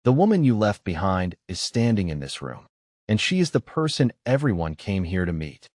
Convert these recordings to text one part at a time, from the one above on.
The woman you left behind is standing in this room, and she is the person everyone came here to meet."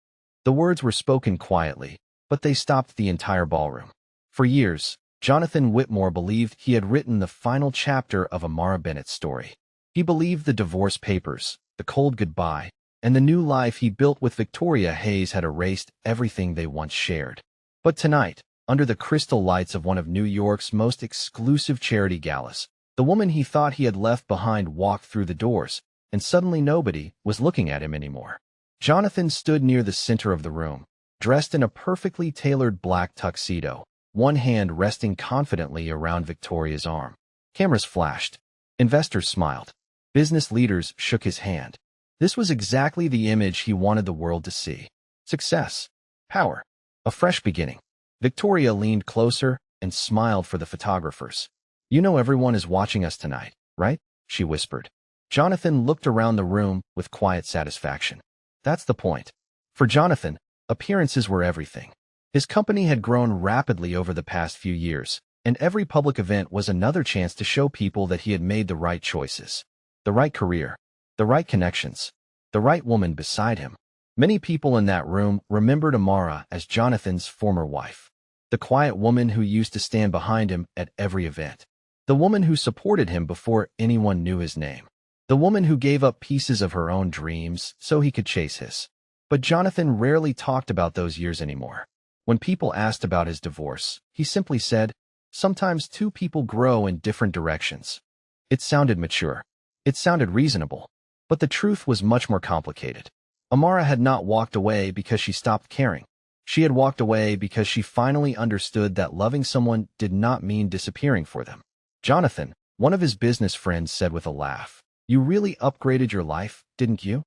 The words were spoken quietly, but they stopped the entire ballroom. For years, Jonathan Whitmore believed he had written the final chapter of Amara Bennett's story. He believed the divorce papers, the cold goodbye, and the new life he built with Victoria Hayes had erased everything they once shared. But tonight, under the crystal lights of one of New York's most exclusive charity galas, the woman he thought he had left behind walked through the doors, and suddenly nobody was looking at him anymore. Jonathan stood near the center of the room, dressed in a perfectly tailored black tuxedo, one hand resting confidently around Victoria's arm. Cameras flashed. Investors smiled. Business leaders shook his hand. This was exactly the image he wanted the world to see. Success. Power. A fresh beginning. Victoria leaned closer and smiled for the photographers. "You know everyone is watching us tonight, right?" she whispered. Jonathan looked around the room with quiet satisfaction. That's the point. For Jonathan, appearances were everything. His company had grown rapidly over the past few years, and every public event was another chance to show people that he had made the right choices. The right career, the right connections, the right woman beside him. Many people in that room remembered Amara as Jonathan's former wife. The quiet woman who used to stand behind him at every event. The woman who supported him before anyone knew his name. The woman who gave up pieces of her own dreams so he could chase his. But Jonathan rarely talked about those years anymore. When people asked about his divorce, he simply said, "Sometimes two people grow in different directions." It sounded mature. It sounded reasonable. But the truth was much more complicated. Amara had not walked away because she stopped caring. She had walked away because she finally understood that loving someone did not mean disappearing for them. "Jonathan," one of his business friends said with a laugh, "you really upgraded your life, didn't you?"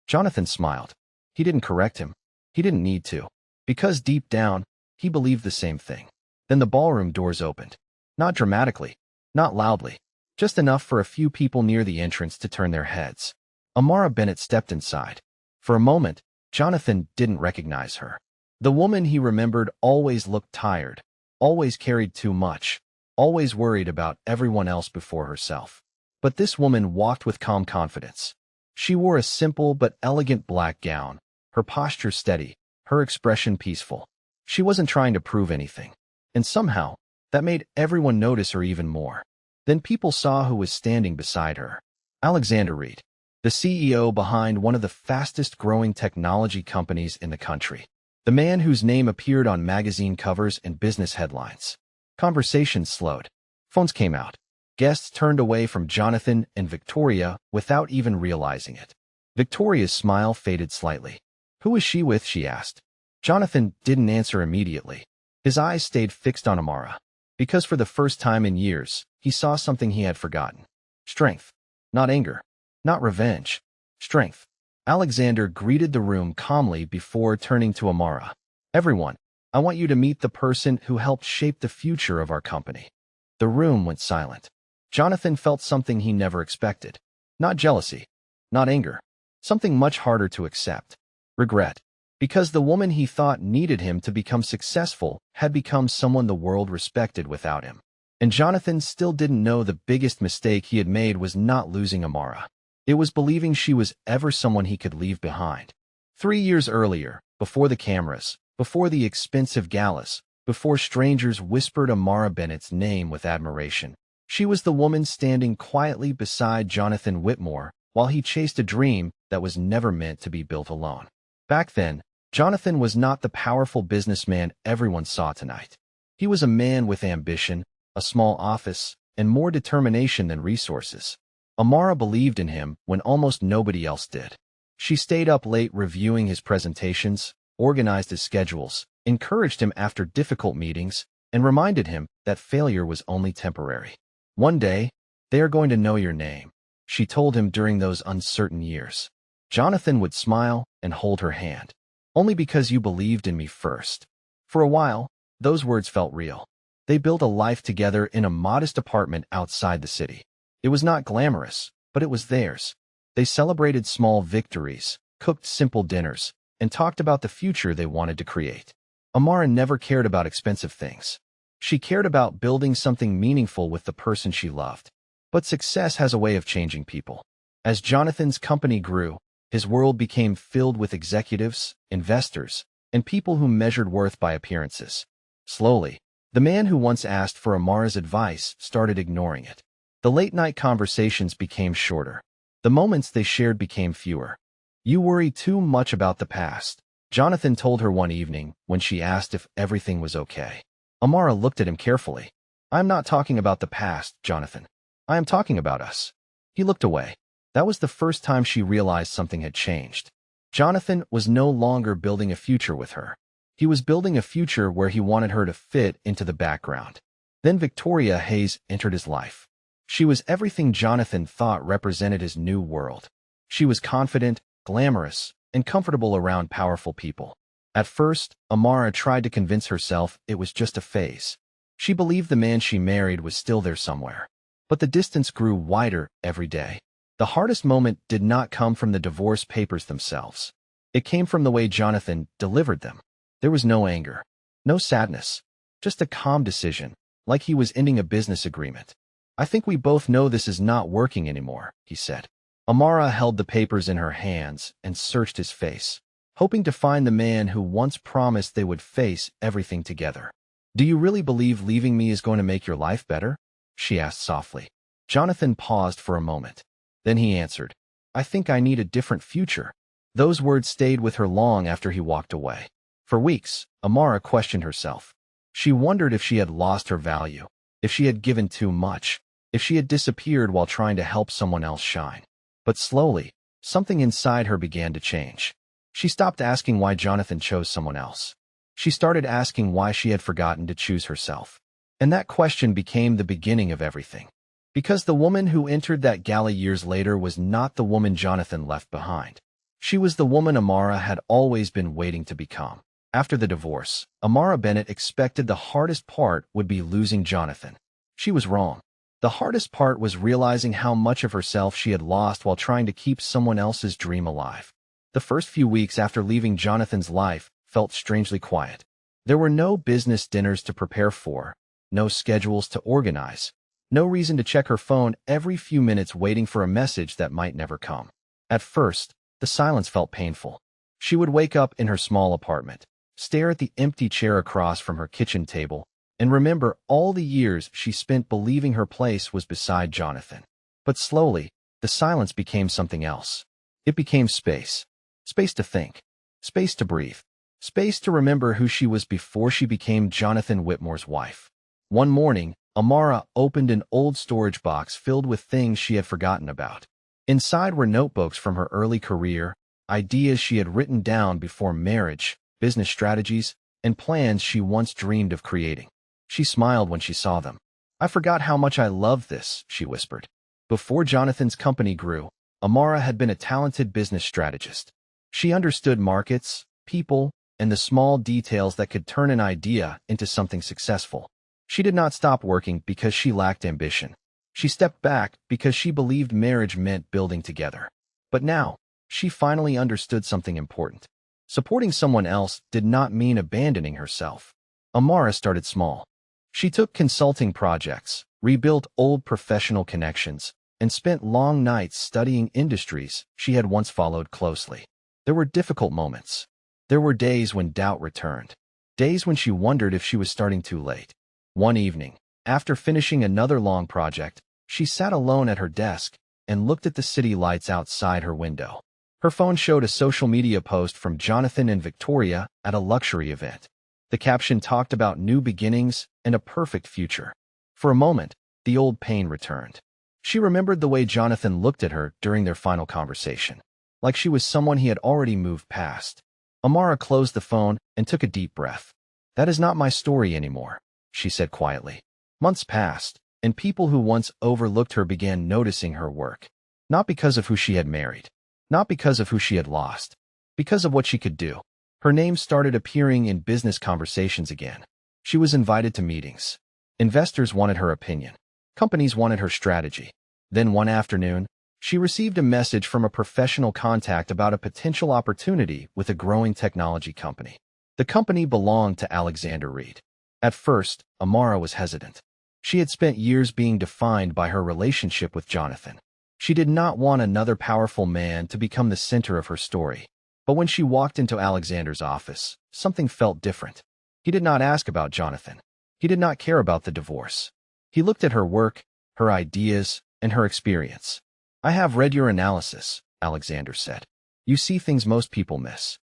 Jonathan smiled. He didn't correct him. He didn't need to. Because deep down, he believed the same thing. Then the ballroom doors opened. Not dramatically, not loudly, just enough for a few people near the entrance to turn their heads. Amara Bennett stepped inside. For a moment, Jonathan didn't recognize her. The woman he remembered always looked tired, always carried too much, always worried about everyone else before herself. But this woman walked with calm confidence. She wore a simple but elegant black gown, her posture steady, her expression peaceful. She wasn't trying to prove anything. And somehow, that made everyone notice her even more. Then people saw who was standing beside her. Alexander Reed, the CEO behind one of the fastest-growing technology companies in the country. The man whose name appeared on magazine covers and business headlines. Conversations slowed. Phones came out. Guests turned away from Jonathan and Victoria without even realizing it. Victoria's smile faded slightly. "Who is she with?" she asked. Jonathan didn't answer immediately. His eyes stayed fixed on Amara. Because for the first time in years, he saw something he had forgotten. Strength. Not anger. Not revenge. Strength. Alexander greeted the room calmly before turning to Amara. "Everyone, I want you to meet the person who helped shape the future of our company." The room went silent. Jonathan felt something he never expected. Not jealousy. Not anger. Something much harder to accept. Regret. Because the woman he thought needed him to become successful had become someone the world respected without him. And Jonathan still didn't know the biggest mistake he had made was not losing Amara. It was believing she was ever someone he could leave behind. 3 years earlier, before the cameras, before the expensive galas, before strangers whispered Amara Bennett's name with admiration, she was the woman standing quietly beside Jonathan Whitmore while he chased a dream that was never meant to be built alone. Back then, Jonathan was not the powerful businessman everyone saw tonight. He was a man with ambition, a small office, and more determination than resources. Amara believed in him when almost nobody else did. She stayed up late reviewing his presentations, organized his schedules, encouraged him after difficult meetings, and reminded him that failure was only temporary. "One day, they are going to know your name," she told him during those uncertain years. Jonathan would smile and hold her hand. "Only because you believed in me first." For a while, those words felt real. They built a life together in a modest apartment outside the city. It was not glamorous, but it was theirs. They celebrated small victories, cooked simple dinners, and talked about the future they wanted to create. Amara never cared about expensive things. She cared about building something meaningful with the person she loved. But success has a way of changing people. As Jonathan's company grew, his world became filled with executives, investors, and people who measured worth by appearances. Slowly, the man who once asked for Amara's advice started ignoring it. The late-night conversations became shorter. The moments they shared became fewer. "You worry too much about the past," Jonathan told her one evening when she asked if everything was okay. Amara looked at him carefully. "I'm not talking about the past, Jonathan. I am talking about us." He looked away. That was the first time she realized something had changed. Jonathan was no longer building a future with her. He was building a future where he wanted her to fit into the background. Then Victoria Hayes entered his life. She was everything Jonathan thought represented his new world. She was confident, glamorous, and comfortable around powerful people. At first, Amara tried to convince herself it was just a phase. She believed the man she married was still there somewhere. But the distance grew wider every day. The hardest moment did not come from the divorce papers themselves. It came from the way Jonathan delivered them. There was no anger, no sadness, just a calm decision, like he was ending a business agreement. "I think we both know this is not working anymore," he said. Amara held the papers in her hands and searched his face, hoping to find the man who once promised they would face everything together. "Do you really believe leaving me is going to make your life better?" she asked softly. Jonathan paused for a moment. Then he answered, "I think I need a different future." Those words stayed with her long after he walked away. For weeks, Amara questioned herself. She wondered if she had lost her value, if she had given too much, if she had disappeared while trying to help someone else shine. But slowly, something inside her began to change. She stopped asking why Jonathan chose someone else. She started asking why she had forgotten to choose herself. And that question became the beginning of everything. Because the woman who entered that galley years later was not the woman Jonathan left behind. She was the woman Amara had always been waiting to become. After the divorce, Amara Bennett expected the hardest part would be losing Jonathan. She was wrong. The hardest part was realizing how much of herself she had lost while trying to keep someone else's dream alive. The first few weeks after leaving Jonathan's life felt strangely quiet. There were no business dinners to prepare for, no schedules to organize, no reason to check her phone every few minutes waiting for a message that might never come. At first, the silence felt painful. She would wake up in her small apartment, stare at the empty chair across from her kitchen table, and remember all the years she spent believing her place was beside Jonathan. But slowly, the silence became something else. It became space. Space to think. Space to breathe. Space to remember who she was before she became Jonathan Whitmore's wife. One morning, Amara opened an old storage box filled with things she had forgotten about. Inside were notebooks from her early career, ideas she had written down before marriage, business strategies, and plans she once dreamed of creating. She smiled when she saw them. "I forgot how much I loved this," she whispered. Before Jonathan's company grew, Amara had been a talented business strategist. She understood markets, people, and the small details that could turn an idea into something successful. She did not stop working because she lacked ambition. She stepped back because she believed marriage meant building together. But now, she finally understood something important. Supporting someone else did not mean abandoning herself. Amara started small. She took consulting projects, rebuilt old professional connections, and spent long nights studying industries she had once followed closely. There were difficult moments. There were days when doubt returned. Days when she wondered if she was starting too late. One evening, after finishing another long project, she sat alone at her desk and looked at the city lights outside her window. Her phone showed a social media post from Jonathan and Victoria at a luxury event. The caption talked about new beginnings and a perfect future. For a moment, the old pain returned. She remembered the way Jonathan looked at her during their final conversation, like she was someone he had already moved past. Amara closed the phone and took a deep breath. "That is not my story anymore," she said quietly. Months passed, and people who once overlooked her began noticing her work. Not because of who she had married, not because of who she had lost, because of what she could do. Her name started appearing in business conversations again. She was invited to meetings. Investors wanted her opinion. Companies wanted her strategy. Then one afternoon, she received a message from a professional contact about a potential opportunity with a growing technology company. The company belonged to Alexander Reed. At first, Amara was hesitant. She had spent years being defined by her relationship with Jonathan. She did not want another powerful man to become the center of her story. But when she walked into Alexander's office, something felt different. He did not ask about Jonathan. He did not care about the divorce. He looked at her work, her ideas, and her experience. "I have read your analysis," Alexander said. "You see things most people miss."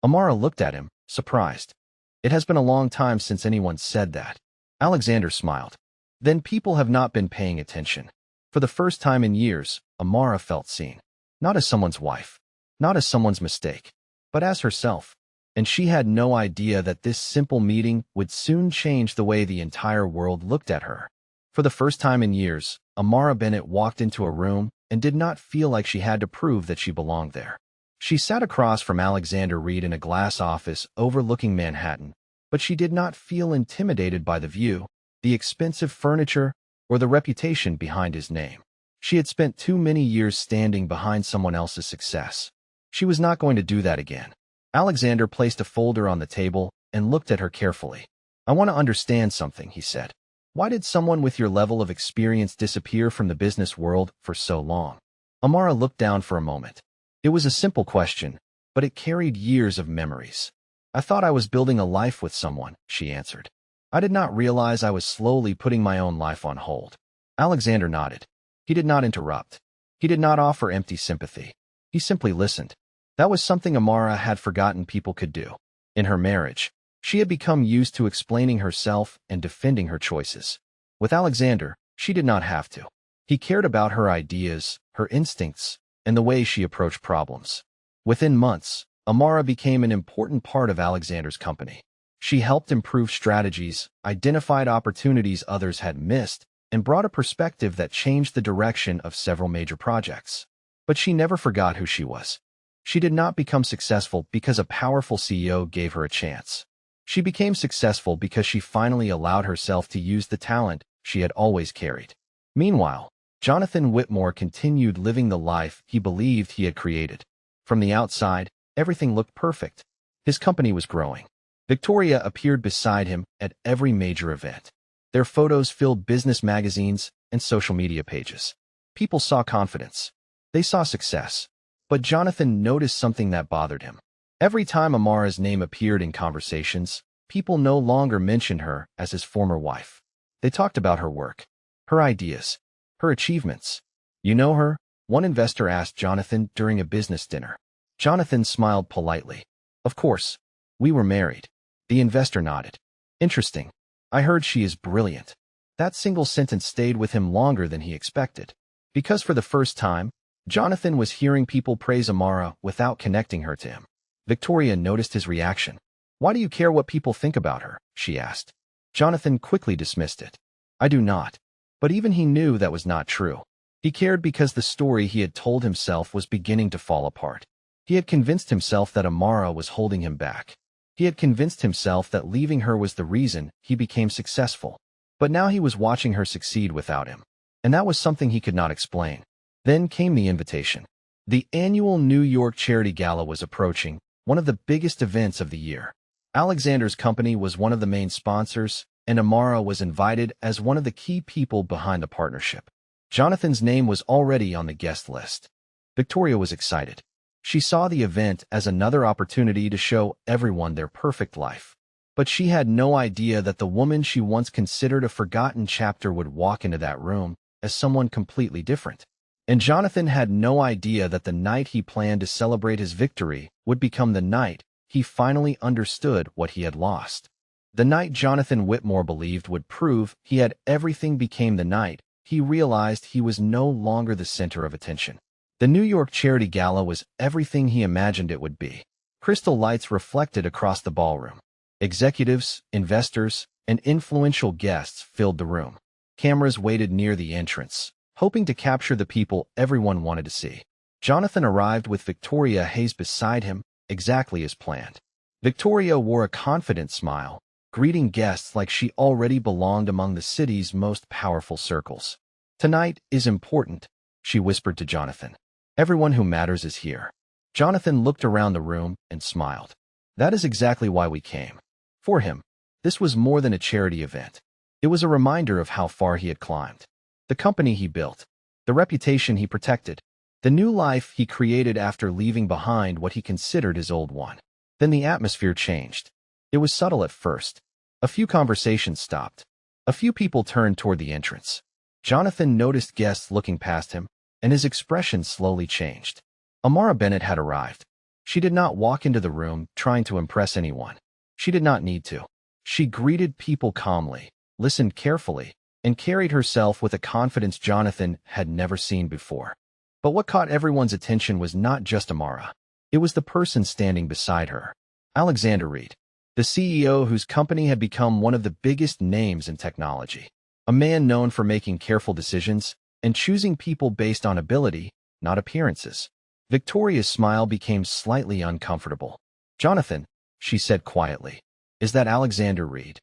Amara looked at him, surprised. It has been a long time since anyone said that. Alexander smiled. "Then people have not been paying attention." For the first time in years, Amara felt seen. Not as someone's wife, not as someone's mistake, but as herself. And she had no idea that this simple meeting would soon change the way the entire world looked at her. For the first time in years, Amara Bennett walked into a room and did not feel like she had to prove that she belonged there. She sat across from Alexander Reed in a glass office overlooking Manhattan, but she did not feel intimidated by the view, the expensive furniture, or the reputation behind his name. She had spent too many years standing behind someone else's success. She was not going to do that again. Alexander placed a folder on the table and looked at her carefully. "I want to understand something," he said. "Why did someone with your level of experience disappear from the business world for so long?" Amara looked down for a moment. It was a simple question, but it carried years of memories. "I thought I was building a life with someone," she answered. "I did not realize I was slowly putting my own life on hold." Alexander nodded. He did not interrupt. He did not offer empty sympathy. He simply listened. That was something Amara had forgotten people could do. In her marriage, she had become used to explaining herself and defending her choices. With Alexander, she did not have to. He cared about her ideas, her instincts, and the way she approached problems. Within months, Amara became an important part of Alexander's company. She helped improve strategies, identified opportunities others had missed, and brought a perspective that changed the direction of several major projects. But she never forgot who she was. She did not become successful because a powerful CEO gave her a chance. She became successful because she finally allowed herself to use the talent she had always carried. Meanwhile, Jonathan Whitmore continued living the life he believed he had created. From the outside, everything looked perfect. His company was growing. Victoria appeared beside him at every major event. Their photos filled business magazines and social media pages. People saw confidence. They saw success. But Jonathan noticed something that bothered him. Every time Amara's name appeared in conversations, people no longer mentioned her as his former wife. They talked about her work, her ideas, her achievements. "You know her?" one investor asked Jonathan during a business dinner. Jonathan smiled politely. "Of course. We were married." The investor nodded. "Interesting. I heard she is brilliant." That single sentence stayed with him longer than he expected. Because for the first time, Jonathan was hearing people praise Amara without connecting her to him. Victoria noticed his reaction. "Why do you care what people think about her?" she asked. Jonathan quickly dismissed it. "I do not." But even he knew that was not true. He cared because the story he had told himself was beginning to fall apart. He had convinced himself that Amara was holding him back. He had convinced himself that leaving her was the reason he became successful. But now he was watching her succeed without him. And that was something he could not explain. Then came the invitation. The annual New York Charity Gala was approaching, one of the biggest events of the year. Alexander's company was one of the main sponsors, and Amara was invited as one of the key people behind the partnership. Jonathan's name was already on the guest list. Victoria was excited. She saw the event as another opportunity to show everyone their perfect life. But she had no idea that the woman she once considered a forgotten chapter would walk into that room as someone completely different. And Jonathan had no idea that the night he planned to celebrate his victory would become the night he finally understood what he had lost. The night Jonathan Whitmore believed would prove he had everything became the night he realized he was no longer the center of attention. The New York Charity Gala was everything he imagined it would be. Crystal lights reflected across the ballroom. Executives, investors, and influential guests filled the room. Cameras waited near the entrance, hoping to capture the people everyone wanted to see. Jonathan arrived with Victoria Hayes beside him, exactly as planned. Victoria wore a confident smile, greeting guests like she already belonged among the city's most powerful circles. "Tonight is important," she whispered to Jonathan. "Everyone who matters is here." Jonathan looked around the room and smiled. That is exactly why we came. For him, this was more than a charity event. It was a reminder of how far he had climbed. The company he built, the reputation he protected, the new life he created after leaving behind what he considered his old one. Then the atmosphere changed. It was subtle at first. A few conversations stopped. A few people turned toward the entrance. Jonathan noticed guests looking past him, and his expression slowly changed. Amara Bennett had arrived. She did not walk into the room trying to impress anyone. She did not need to. She greeted people calmly, listened carefully, and carried herself with a confidence Jonathan had never seen before. But what caught everyone's attention was not just Amara. It was the person standing beside her. Alexander Reed, the CEO whose company had become one of the biggest names in technology. A man known for making careful decisions and choosing people based on ability, not appearances. Victoria's smile became slightly uncomfortable. "Jonathan," she said quietly, "is that Alexander Reed?"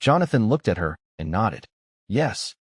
Jonathan looked at her and nodded. "Yes."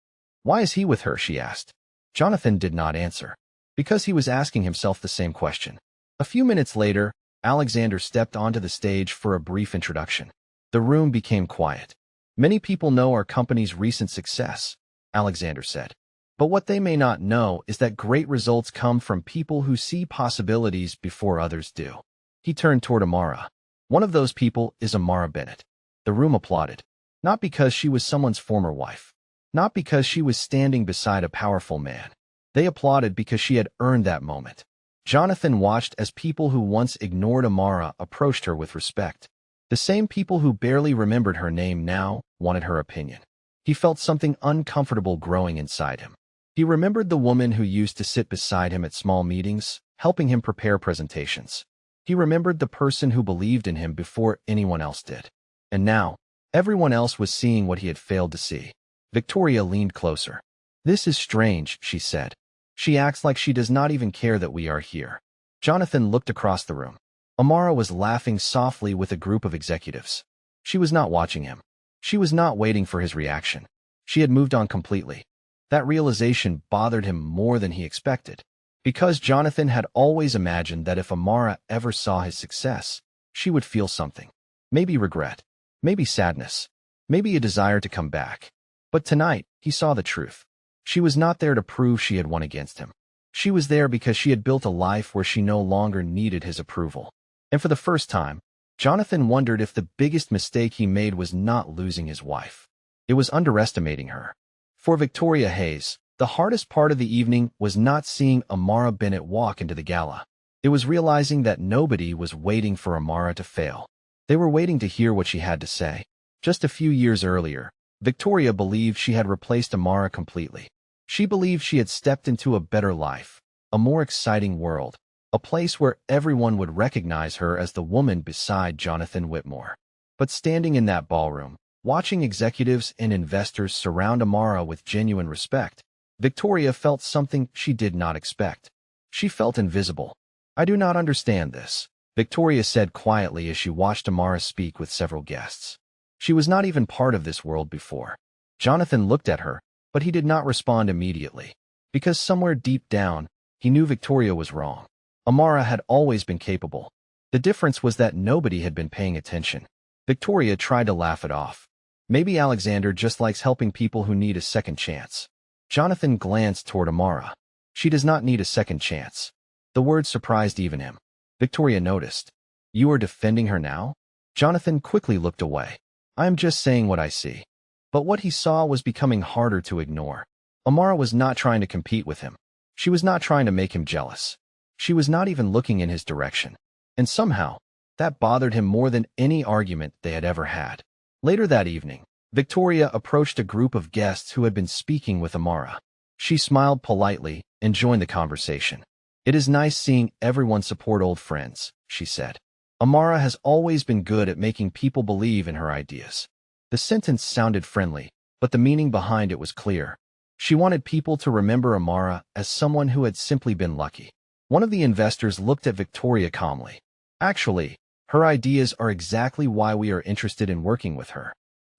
"Why is he with her?" she asked. Jonathan did not answer, because he was asking himself the same question. A few minutes later, Alexander stepped onto the stage for a brief introduction. The room became quiet. "Many people know our company's recent success," Alexander said. "But what they may not know is that great results come from people who see possibilities before others do." He turned toward Amara. "One of those people is Amara Bennett." The room applauded. Not because she was someone's former wife. Not because she was standing beside a powerful man. They applauded because she had earned that moment. Jonathan watched as people who once ignored Amara approached her with respect. The same people who barely remembered her name now wanted her opinion. He felt something uncomfortable growing inside him. He remembered the woman who used to sit beside him at small meetings, helping him prepare presentations. He remembered the person who believed in him before anyone else did. And now, everyone else was seeing what he had failed to see. Victoria leaned closer. "This is strange," she said. "She acts like she does not even care that we are here." Jonathan looked across the room. Amara was laughing softly with a group of executives. She was not watching him. She was not waiting for his reaction. She had moved on completely. That realization bothered him more than he expected, because Jonathan had always imagined that if Amara ever saw his success, she would feel something. Maybe regret. Maybe sadness. Maybe a desire to come back. But tonight, he saw the truth. She was not there to prove she had won against him. She was there because she had built a life where she no longer needed his approval. And for the first time, Jonathan wondered if the biggest mistake he made was not losing his wife. It was underestimating her. For Victoria Hayes, the hardest part of the evening was not seeing Amara Bennett walk into the gala. It was realizing that nobody was waiting for Amara to fail. They were waiting to hear what she had to say. Just a few years earlier, Victoria believed she had replaced Amara completely. She believed she had stepped into a better life, a more exciting world, a place where everyone would recognize her as the woman beside Jonathan Whitmore. But standing in that ballroom, watching executives and investors surround Amara with genuine respect, Victoria felt something she did not expect. She felt invisible. "I do not understand this," Victoria said quietly as she watched Amara speak with several guests. She was not even part of this world before. Jonathan looked at her, but he did not respond immediately, because somewhere deep down, he knew Victoria was wrong. Amara had always been capable. The difference was that nobody had been paying attention. Victoria tried to laugh it off. "Maybe Alexander just likes helping people who need a second chance." Jonathan glanced toward Amara. "She does not need a second chance." The word surprised even him. Victoria noticed. "You are defending her now?" Jonathan quickly looked away. "I am just saying what I see." But what he saw was becoming harder to ignore. Amara was not trying to compete with him. She was not trying to make him jealous. She was not even looking in his direction. And somehow, that bothered him more than any argument they had ever had. Later that evening, Victoria approached a group of guests who had been speaking with Amara. She smiled politely and joined the conversation. "It is nice seeing everyone support old friends," she said. "Amara has always been good at making people believe in her ideas." The sentence sounded friendly, but the meaning behind it was clear. She wanted people to remember Amara as someone who had simply been lucky. One of the investors looked at Victoria calmly. "Actually, her ideas are exactly why we are interested in working with her."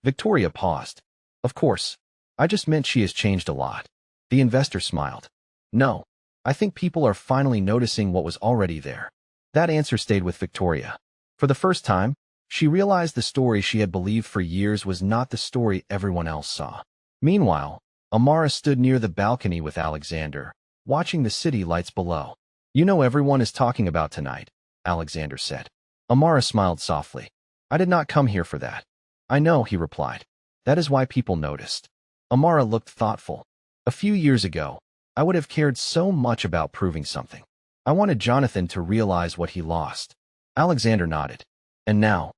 Victoria paused. "Of course. I just meant she has changed a lot." The investor smiled. "No, I think people are finally noticing what was already there." That answer stayed with Victoria. For the first time, She realized the story she had believed for years was not the story everyone else saw. Meanwhile, Amara stood near the balcony with Alexander, watching the city lights below. "You know everyone is talking about tonight," Alexander said. Amara smiled softly. "I did not come here for that." "I know," he replied. "That is why people noticed." Amara looked thoughtful. "A few years ago, I would have cared so much about proving something. I wanted Jonathan to realize what he lost." Alexander nodded. "And now?"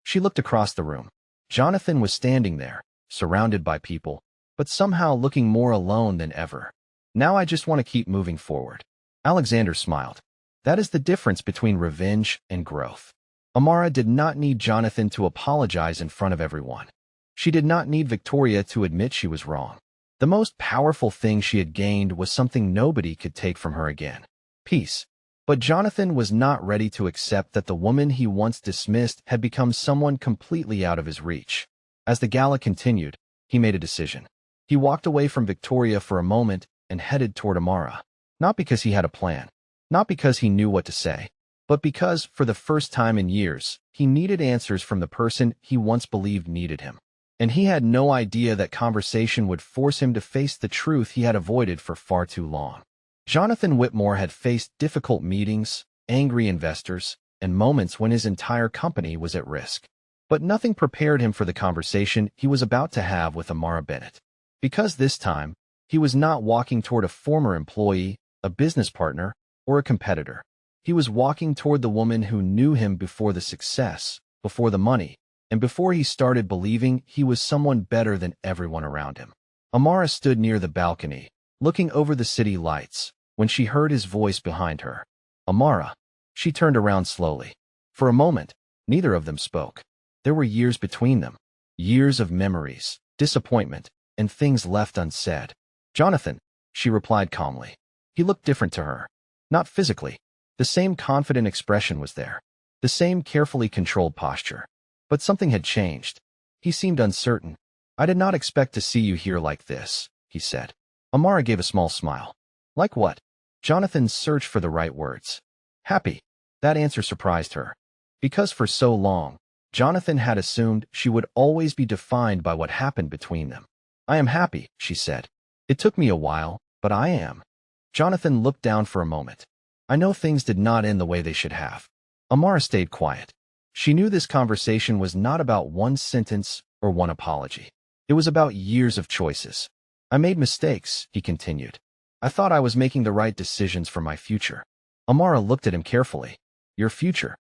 She looked across the room. Jonathan was standing there, surrounded by people, but somehow looking more alone than ever. "Now I just want to keep moving forward." Alexander smiled. "That is the difference between revenge and growth." Amara did not need Jonathan to apologize in front of everyone. She did not need Victoria to admit she was wrong. The most powerful thing she had gained was something nobody could take from her again: peace. But Jonathan was not ready to accept that the woman he once dismissed had become someone completely out of his reach. As the gala continued, he made a decision. He walked away from Victoria for a moment and headed toward Amara. Not because he had a plan, not because he knew what to say, but because, for the first time in years, he needed answers from the person he once believed needed him. And he had no idea that conversation would force him to face the truth he had avoided for far too long. Jonathan Whitmore had faced difficult meetings, angry investors, and moments when his entire company was at risk. But nothing prepared him for the conversation he was about to have with Amara Bennett. Because this time, he was not walking toward a former employee, a business partner, or a competitor. He was walking toward the woman who knew him before the success, before the money, and before he started believing he was someone better than everyone around him. Amara stood near the balcony, looking over the city lights, when she heard his voice behind her. "Amara." She turned around slowly. For a moment, neither of them spoke. There were years between them, years of memories, disappointment, and things left unsaid. "Jonathan," she replied calmly. He looked different to her. Not physically. The same confident expression was there, the same carefully controlled posture. But something had changed. He seemed uncertain. "I did not expect to see you here like this," he said. Amara gave a small smile. "Like what?" Jonathan searched for the right words. "Happy." That answer surprised her. Because for so long, Jonathan had assumed she would always be defined by what happened between them. "I am happy," she said. "It took me a while, but I am." Jonathan looked down for a moment. "I know things did not end the way they should have." Amara stayed quiet. She knew this conversation was not about one sentence or one apology. It was about years of choices. "I made mistakes," he continued. "I thought I was making the right decisions for my future." Amara looked at him carefully. "Your future?"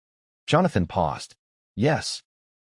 Jonathan paused. "Yes."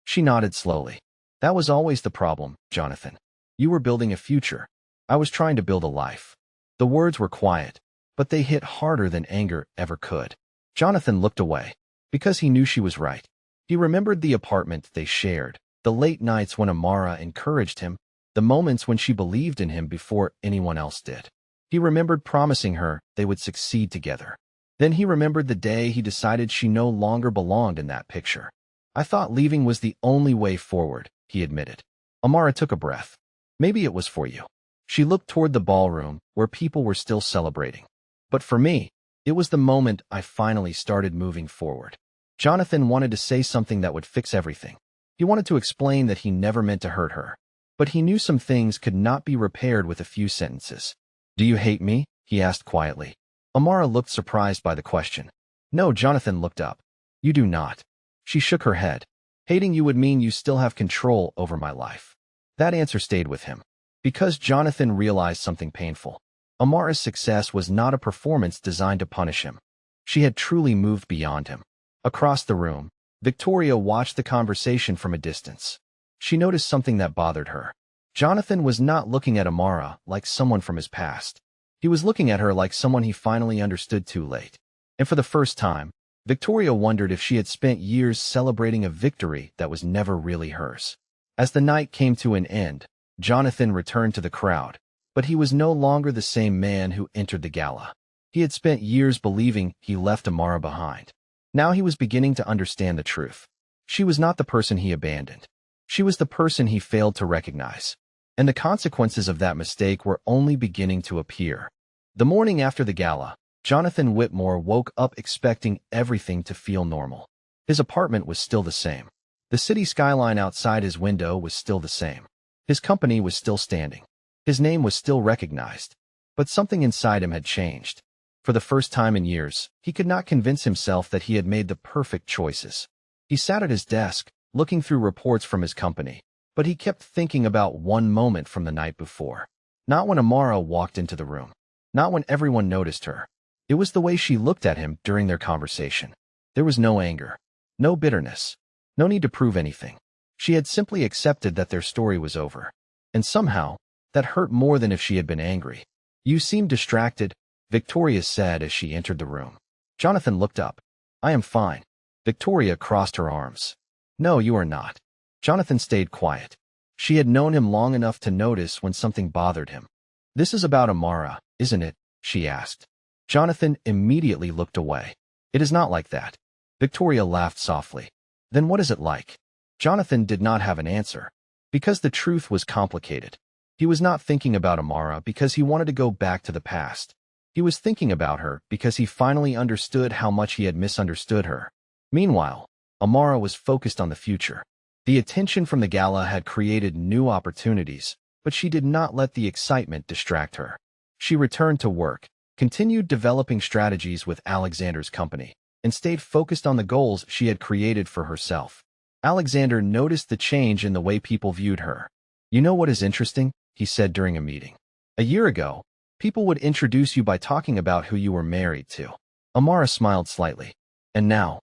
She nodded slowly. "That was always the problem, Jonathan. You were building a future. I was trying to build a life." The words were quiet, but they hit harder than anger ever could. Jonathan looked away, because he knew she was right. He remembered the apartment they shared, the late nights when Amara encouraged him, the moments when she believed in him before anyone else did. He remembered promising her they would succeed together. Then he remembered the day he decided she no longer belonged in that picture. "I thought leaving was the only way forward," he admitted. Amara took a breath. "Maybe it was for you." She looked toward the ballroom, where people were still celebrating. "But for me, it was the moment I finally started moving forward." Jonathan wanted to say something that would fix everything. He wanted to explain that he never meant to hurt her. But he knew some things could not be repaired with a few sentences. "Do you hate me?" he asked quietly. Amara looked surprised by the question. "No." Jonathan looked up. "You do not." She shook her head. "Hating you would mean you still have control over my life." That answer stayed with him. Because Jonathan realized something painful. Amara's success was not a performance designed to punish him. She had truly moved beyond him. Across the room, Victoria watched the conversation from a distance. She noticed something that bothered her. Jonathan was not looking at Amara like someone from his past. He was looking at her like someone he finally understood too late. And for the first time, Victoria wondered if she had spent years celebrating a victory that was never really hers. As the night came to an end, Jonathan returned to the crowd, but he was no longer the same man who entered the gala. He had spent years believing he left Amara behind. Now he was beginning to understand the truth. She was not the person he abandoned. She was the person he failed to recognize. And the consequences of that mistake were only beginning to appear. The morning after the gala, Jonathan Whitmore woke up expecting everything to feel normal. His apartment was still the same. The city skyline outside his window was still the same. His company was still standing. His name was still recognized. But something inside him had changed. For the first time in years, he could not convince himself that he had made the perfect choices. He sat at his desk, looking through reports from his company, but he kept thinking about one moment from the night before. Not when Amara walked into the room. Not when everyone noticed her. It was the way she looked at him during their conversation. There was no anger, no bitterness, no need to prove anything. She had simply accepted that their story was over. And somehow, that hurt more than if she had been angry. "You seem distracted," Victoria said as she entered the room. Jonathan looked up. "I am fine." Victoria crossed her arms. "No, you are not." Jonathan stayed quiet. She had known him long enough to notice when something bothered him. "This is about Amara, isn't it?" she asked. Jonathan immediately looked away. "It is not like that." Victoria laughed softly. "Then what is it like?" Jonathan did not have an answer. Because the truth was complicated. He was not thinking about Amara because he wanted to go back to the past. He was thinking about her because he finally understood how much he had misunderstood her. Meanwhile, Amara was focused on the future. The attention from the gala had created new opportunities, but she did not let the excitement distract her. She returned to work, continued developing strategies with Alexander's company, and stayed focused on the goals she had created for herself. Alexander noticed the change in the way people viewed her. "You know what is interesting?" he said during a meeting. "A year ago, people would introduce you by talking about who you were married to." Amara smiled slightly. "And now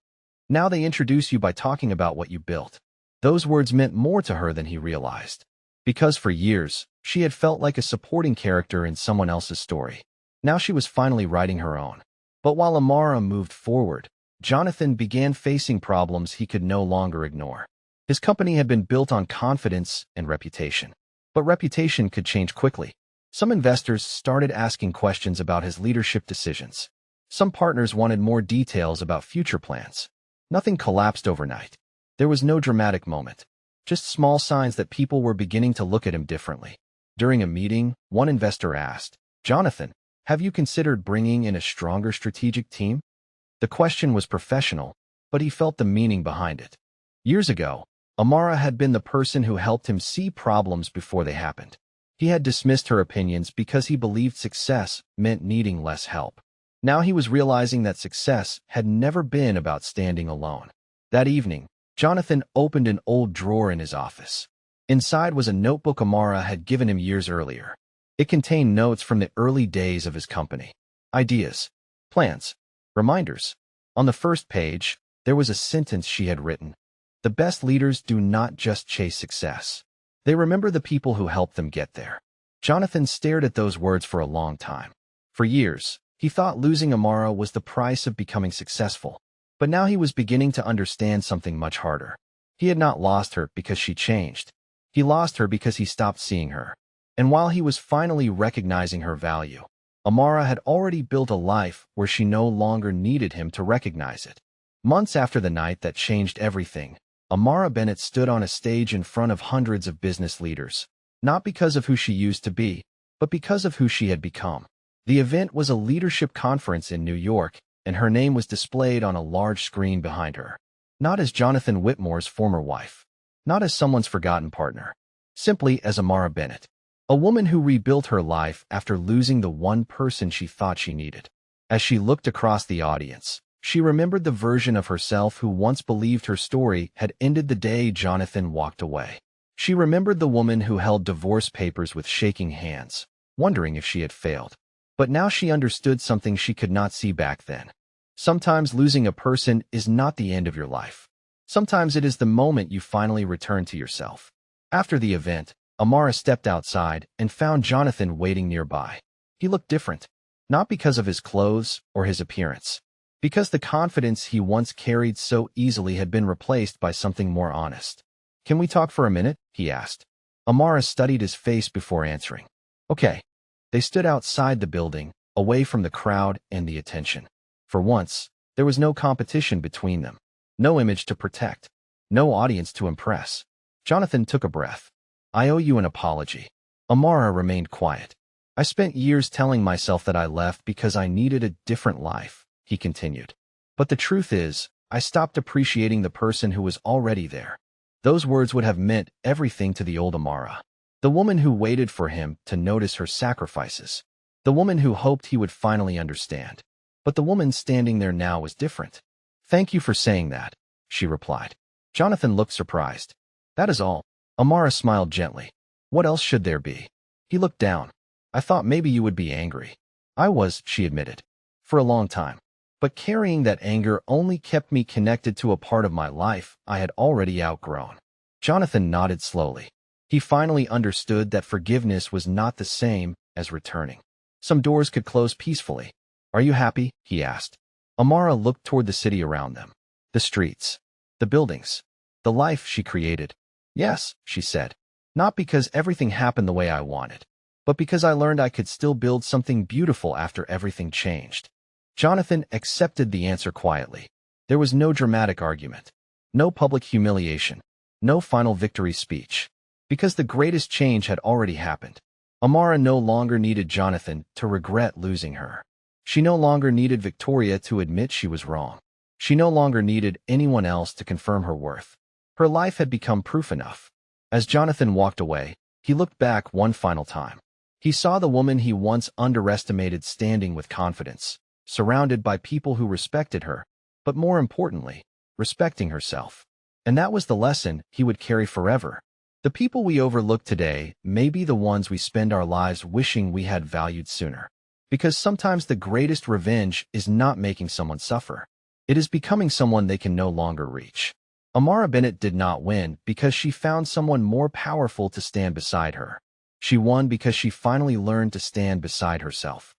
they introduce you by talking about what you built." Those words meant more to her than he realized. Because for years, she had felt like a supporting character in someone else's story. Now she was finally writing her own. But while Amara moved forward, Jonathan began facing problems he could no longer ignore. His company had been built on confidence and reputation. But reputation could change quickly. Some investors started asking questions about his leadership decisions. Some partners wanted more details about future plans. Nothing collapsed overnight. There was no dramatic moment. Just small signs that people were beginning to look at him differently. During a meeting, one investor asked, "Jonathan, have you considered bringing in a stronger strategic team?" The question was professional, but he felt the meaning behind it. Years ago, Amara had been the person who helped him see problems before they happened. He had dismissed her opinions because he believed success meant needing less help. Now he was realizing that success had never been about standing alone. That evening, Jonathan opened an old drawer in his office. Inside was a notebook Amara had given him years earlier. It contained notes from the early days of his company. Ideas, plans, reminders. On the first page, there was a sentence she had written. "The best leaders do not just chase success. They remember the people who helped them get there." Jonathan stared at those words for a long time. For years, he thought losing Amara was the price of becoming successful. But now he was beginning to understand something much harder. He had not lost her because she changed. He lost her because he stopped seeing her. And while he was finally recognizing her value, Amara had already built a life where she no longer needed him to recognize it. Months after the night that changed everything, Amara Bennett stood on a stage in front of hundreds of business leaders, not because of who she used to be, but because of who she had become. The event was a leadership conference in New York, and her name was displayed on a large screen behind her. Not as Jonathan Whitmore's former wife, not as someone's forgotten partner, simply as Amara Bennett, a woman who rebuilt her life after losing the one person she thought she needed. As she looked across the audience, she remembered the version of herself who once believed her story had ended the day Jonathan walked away. She remembered the woman who held divorce papers with shaking hands, wondering if she had failed. But now she understood something she could not see back then. Sometimes losing a person is not the end of your life. Sometimes it is the moment you finally return to yourself. After the event, Amara stepped outside and found Jonathan waiting nearby. He looked different, not because of his clothes or his appearance, because the confidence he once carried so easily had been replaced by something more honest. "Can we talk for a minute?" he asked. Amara studied his face before answering. "Okay." They stood outside the building, away from the crowd and the attention. For once, there was no competition between them, no image to protect, no audience to impress. Jonathan took a breath. "I owe you an apology." Amara remained quiet. "I spent years telling myself that I left because I needed a different life," he continued. "But the truth is, I stopped appreciating the person who was already there. Those words would have meant everything to the old Amara. The woman who waited for him to notice her sacrifices. The woman who hoped he would finally understand. But the woman standing there now was different. "Thank you for saying that," she replied. Jonathan looked surprised. "That is all." Amara smiled gently. "What else should there be?" He looked down. "I thought maybe you would be angry." "I was," she admitted. "For a long time. But carrying that anger only kept me connected to a part of my life I had already outgrown." Jonathan nodded slowly. He finally understood that forgiveness was not the same as returning. Some doors could close peacefully. "Are you happy?" he asked. Amara looked toward the city around them. The streets. The buildings. The life she created. "Yes," she said. "Not because everything happened the way I wanted, but because I learned I could still build something beautiful after everything changed." Jonathan accepted the answer quietly. There was no dramatic argument. No public humiliation. No final victory speech. Because the greatest change had already happened. Amara no longer needed Jonathan to regret losing her. She no longer needed Victoria to admit she was wrong. She no longer needed anyone else to confirm her worth. Her life had become proof enough. As Jonathan walked away, he looked back one final time. He saw the woman he once underestimated standing with confidence, surrounded by people who respected her, but more importantly, respecting herself. And that was the lesson he would carry forever. The people we overlook today may be the ones we spend our lives wishing we had valued sooner. Because sometimes the greatest revenge is not making someone suffer. It is becoming someone they can no longer reach. Amara Bennett did not win because she found someone more powerful to stand beside her. She won because she finally learned to stand beside herself.